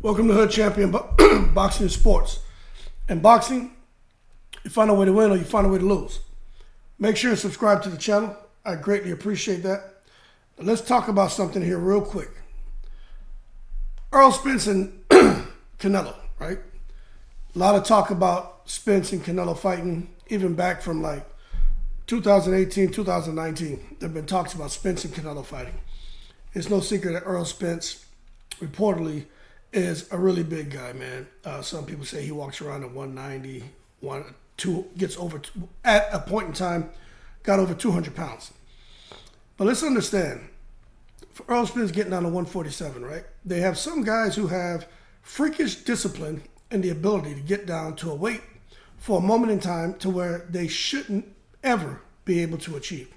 Welcome to Hood Champion Boxing and Sports. In boxing, you find a way to win or you find a way to lose. Make sure and subscribe to the channel. I greatly appreciate that. Now let's talk about something here real quick. Errol Spence and Canelo, right? A lot of talk about Spence and Canelo fighting, even back from like 2018, 2019. There have been talks about Spence and Canelo fighting. It's no secret that Errol Spence reportedly is a really big guy, man. Some people say he walks around at 190, gets over, at a point in time, got over 200 pounds. But let's understand, for Errol Spence getting down to 147, right? They have some guys who have freakish discipline and the ability to get down to a weight for a moment in time to where they shouldn't ever be able to achieve.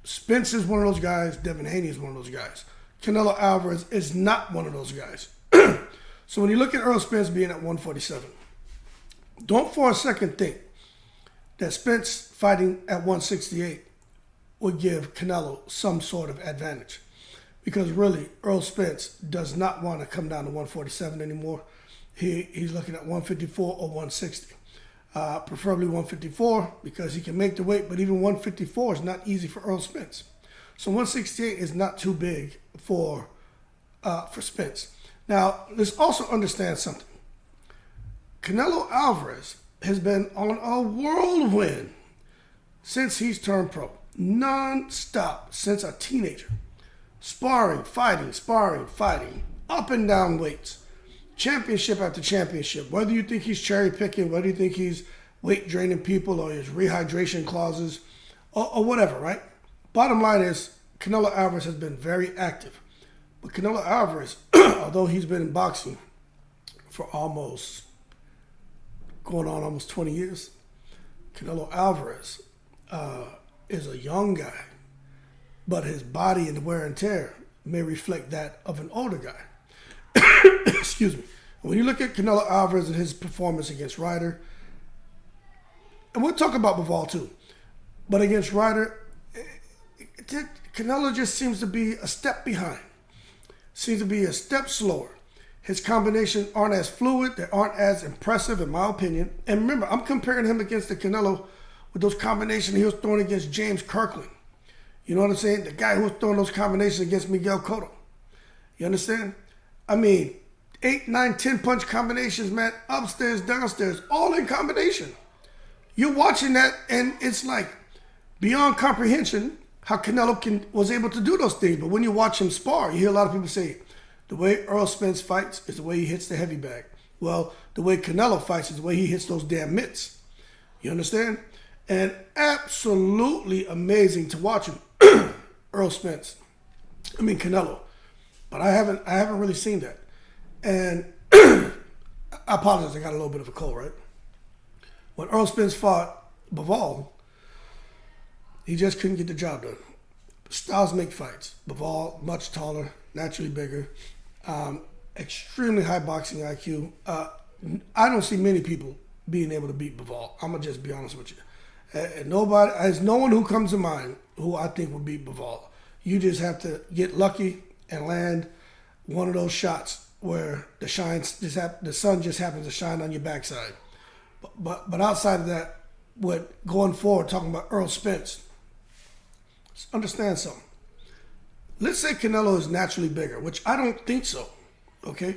Spence is one of those guys. Devin Haney is one of those guys. Canelo Alvarez is not one of those guys. So when you look at Errol Spence being at 147, don't for a second think that Spence fighting at 168 would give Canelo some sort of advantage. Because really, Errol Spence does not want to come down to 147 anymore. He's looking at 154 or 160. Preferably 154 because he can make the weight, but even 154 is not easy for Errol Spence. So 168 is not too big for Spence. Now, let's also understand something. Canelo Alvarez has been on a whirlwind since he's turned pro. Non-stop since a teenager. Sparring, fighting, up and down weights. Championship after championship. Whether you think he's cherry picking, whether you think he's weight draining people or his rehydration clauses or whatever, right? Bottom line is Canelo Alvarez has been very active. But Canelo Alvarez, although he's been in boxing for almost 20 years, Canelo Alvarez is a young guy, but his body and the wear and tear may reflect that of an older guy. Excuse me. When you look at Canelo Alvarez and his performance against Ryder, and we'll talk about Bivol too, but against Ryder, Canelo just seems to be a step behind. Seems to be a step slower. His combinations aren't as fluid. They aren't as impressive, in my opinion. And remember, I'm comparing him against the Canelo with those combinations he was throwing against James Kirkland. You know what I'm saying? The guy who was throwing those combinations against Miguel Cotto. You understand? I mean, 8, 9, 10 punch combinations, man, upstairs, downstairs, all in combination. You're watching that, and it's like beyond comprehension how Canelo was able to do those things. But when you watch him spar, you hear a lot of people say, the way Errol Spence fights is the way he hits the heavy bag. Well, the way Canelo fights is the way he hits those damn mitts. You understand? And absolutely amazing to watch him, Canelo. But I haven't really seen that. And I apologize, I got a little bit of a cold, right? When Errol Spence fought Bivol, he just couldn't get the job done. Styles make fights. Bivol, much taller, naturally bigger, extremely high boxing IQ. I don't see many people being able to beat Bivol. I'm going to just be honest with you. There's no one who comes to mind who I think would beat Bivol. You just have to get lucky and land one of those shots where the sun just happens to shine on your backside. But outside of that, going forward, talking about Errol Spence, understand something. Let's say Canelo is naturally bigger, which I don't think so, okay?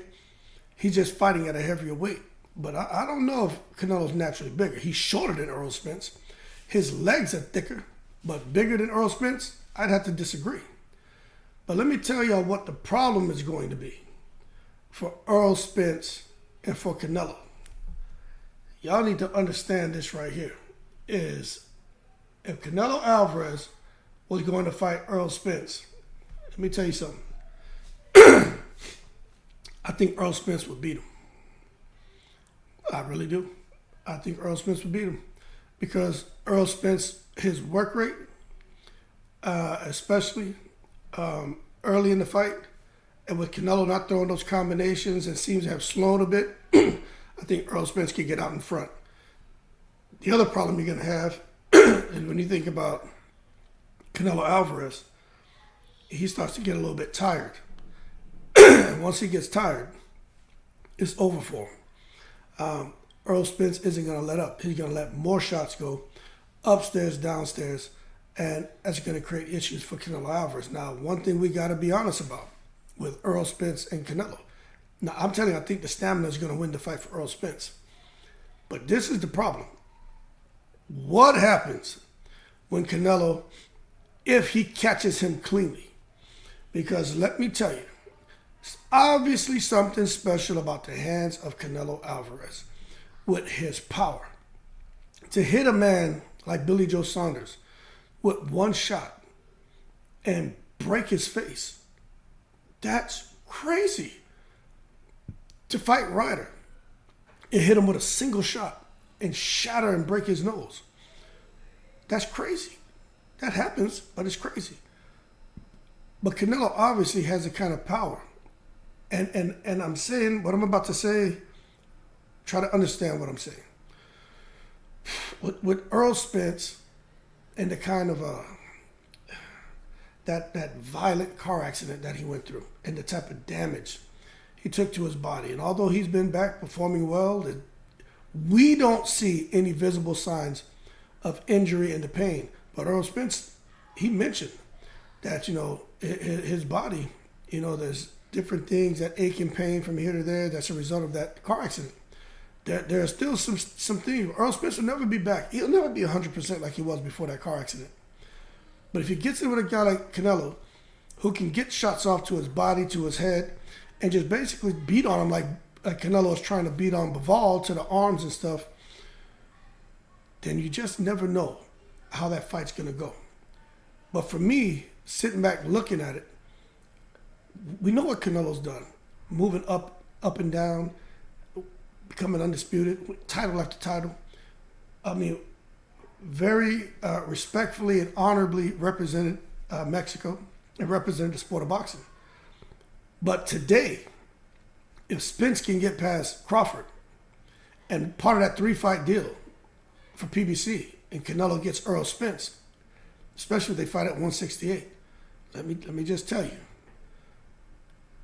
He's just fighting at a heavier weight. But I don't know if Canelo's naturally bigger. He's shorter than Errol Spence. His legs are thicker, but bigger than Errol Spence, I'd have to disagree. But let me tell y'all what the problem is going to be for Errol Spence and for Canelo. Y'all need to understand this right here, is if Canelo Alvarez was going to fight Errol Spence, let me tell you something. I think Errol Spence would beat him. I really do. I think Errol Spence would beat him because Errol Spence, his work rate, especially early in the fight, and with Canelo not throwing those combinations and seems to have slowed a bit, I think Errol Spence can get out in front. The other problem you're going to have is when you think about Canelo Alvarez, he starts to get a little bit tired. And once he gets tired, it's over for him. Errol Spence isn't going to let up. He's going to let more shots go upstairs, downstairs, and that's going to create issues for Canelo Alvarez. Now, one thing we got to be honest about with Errol Spence and Canelo. Now, I'm telling you, I think the stamina is going to win the fight for Errol Spence. But this is the problem. What happens when Canelo, if he catches him cleanly? Because let me tell you, it's obviously something special about the hands of Canelo Alvarez with his power. To hit a man like Billy Joe Saunders with one shot and break his face, that's crazy. To fight Ryder and hit him with a single shot and shatter and break his nose, that's crazy. That happens, but it's crazy. But Canelo obviously has a kind of power. And I'm saying what I'm about to say, try to understand what I'm saying. With Errol Spence and the kind of that violent car accident that he went through and the type of damage he took to his body. And although he's been back performing well, we don't see any visible signs of injury and the pain. But Errol Spence, he mentioned that, his body, there's different things that ache and pain from here to there. That's a result of that car accident. There are still some things. Errol Spence will never be back. He'll never be 100% like he was before that car accident. But if he gets in with a guy like Canelo, who can get shots off to his body, to his head, and just basically beat on him like Canelo is trying to beat on Bivol to the arms and stuff, then you just never know how that fight's going to go. But for me, sitting back looking at it, we know what Canelo's done. Moving up and down, becoming undisputed, title after title. I mean, very respectfully and honorably represented Mexico and represented the sport of boxing. But today, if Spence can get past Crawford and part of that 3-fight deal for PBC and Canelo gets Errol Spence, especially if they fight at 168, let me just tell you,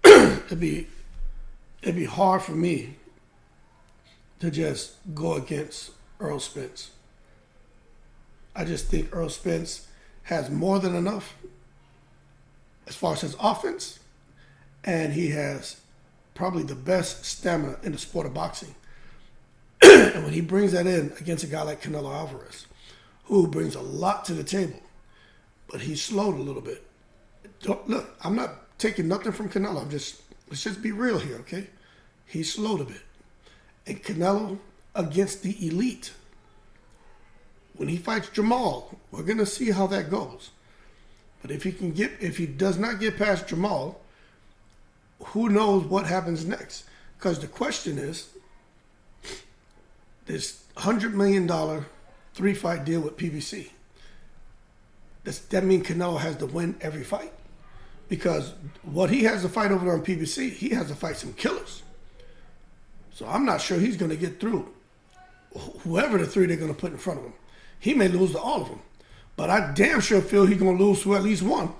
it'd be hard for me to just go against Errol Spence. I just think Errol Spence has more than enough as far as his offense, and he has probably the best stamina in the sport of boxing. And when he brings that in against a guy like Canelo Alvarez, who brings a lot to the table, but he's slowed a little bit. Look, I'm not taking nothing from Canelo. Let's just be real here, okay? He slowed a bit. And Canelo against the elite. When he fights Jamal, we're gonna see how that goes. But if he does not get past Jamal, who knows what happens next? Because the question is, this $100 million 3-fight deal with PBC. Does that mean Canelo has to win every fight? Because what he has to fight over there on PBC, he has to fight some killers. So I'm not sure he's going to get through whoever the 3 they're going to put in front of him. He may lose to all of them. But I damn sure feel he's going to lose to at least one.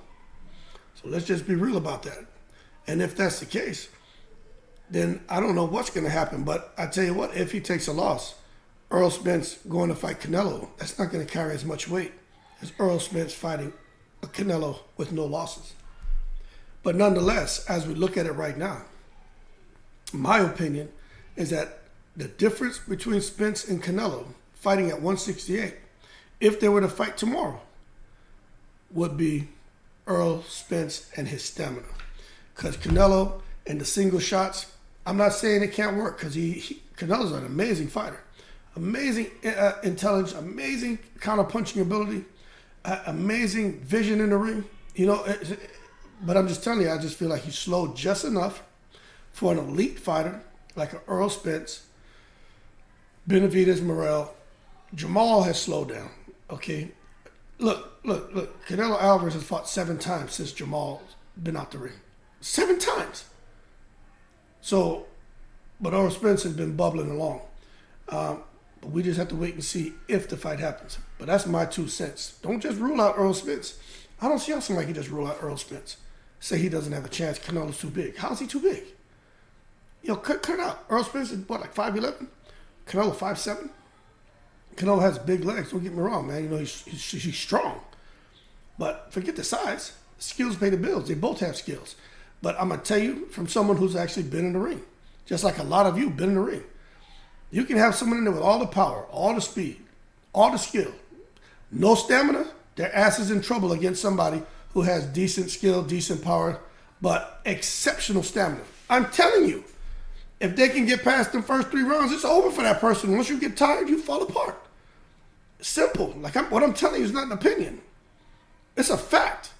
So let's just be real about that. And if that's the case, then I don't know what's going to happen. But I tell you what, if he takes a loss, Errol Spence going to fight Canelo, that's not going to carry as much weight as Errol Spence fighting a Canelo with no losses. But nonetheless, as we look at it right now, my opinion is that the difference between Spence and Canelo fighting at 168, if they were to fight tomorrow, would be Errol Spence and his stamina. Because Canelo and the single shots, I'm not saying it can't work, because Canelo's an amazing fighter. Amazing intelligence, amazing counter-punching ability, amazing vision in the ring. But I'm just telling you, I just feel like he's slowed just enough for an elite fighter like an Errol Spence, Benavidez, Morrell. Jamal has slowed down, okay? Look. Canelo Alvarez has fought 7 times since Jamal's been out the ring. 7 times. So, but Errol Spence has been bubbling along. But we just have to wait and see if the fight happens. But that's my 2 cents. Don't just rule out Errol Spence. I don't see how somebody can just rule out Errol Spence. Say he doesn't have a chance, Canelo's too big. How is he too big? cut it out. Errol Spence is what, like 5'11"? Canelo 5'7"? Canelo has big legs. Don't get me wrong, man. He's strong. But forget the size. Skills pay the bills. They both have skills. But I'm going to tell you from someone who's actually been in the ring, just like a lot of you been in the ring. You can have someone in there with all the power, all the speed, all the skill, no stamina. Their ass is in trouble against somebody who has decent skill, decent power, but exceptional stamina. I'm telling you, if they can get past the first 3 rounds, it's over for that person. Once you get tired, you fall apart. Simple. What I'm telling you is not an opinion. It's a fact.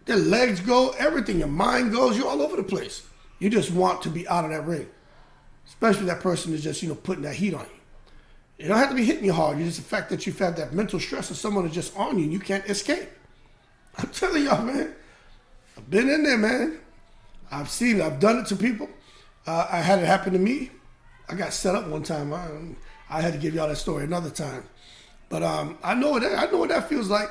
Their legs go, everything. Your mind goes. You're all over the place. You just want to be out of that ring. Especially that person is just, putting that heat on you. You don't have to be hitting you hard. It's just the fact that you've had that mental stress of someone is just on you and you can't escape. I'm telling y'all, man. I've been in there, man. I've seen it. I've done it to people. I had it happen to me. I got set up one time. I had to give y'all that story another time. But I know what that feels like,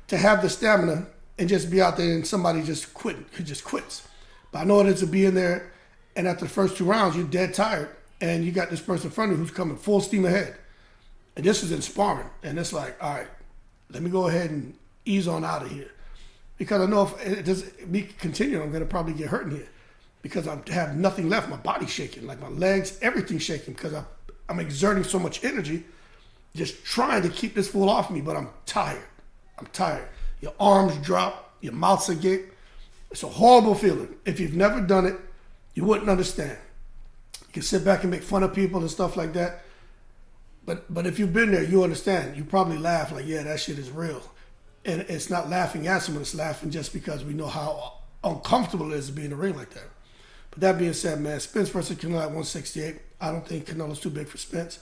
to have the stamina and just be out there and somebody just quits. But I know what it is to be in there, and after the first 2 rounds, you're dead tired, and you got this person in front of you who's coming full steam ahead. And this is in sparring. And it's like, all right, let me go ahead and ease on out of here. Because I know if it doesn't me continue, I'm going to probably get hurt in here. Because I have nothing left. My body's shaking, like my legs, everything's shaking, because I'm exerting so much energy just trying to keep this fool off me, but I'm tired. Your arms drop, your mouth's agape. It's a horrible feeling. If you've never done it, you wouldn't understand. You can sit back and make fun of people and stuff like that. But if you've been there, you understand. You probably laugh like, yeah, that shit is real. And it's not laughing at someone, it's laughing just because we know how uncomfortable it is to be in a ring like that. But that being said, man, Spence versus Canelo at 168. I don't think Canelo's too big for Spence.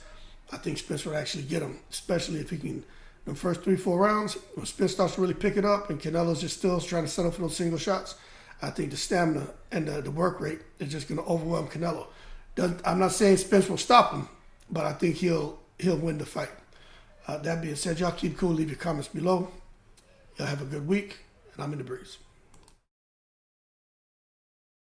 I think Spence would actually get him, especially if he can, the first 3-4 rounds, when Spence starts to really pick it up and Canelo's just still trying to settle for those single shots, I think the stamina and the work rate is just going to overwhelm Canelo. I'm not saying Spence will stop him, but I think he'll win the fight. That being said, y'all keep cool. Leave your comments below. Y'all have a good week, and I'm in the breeze.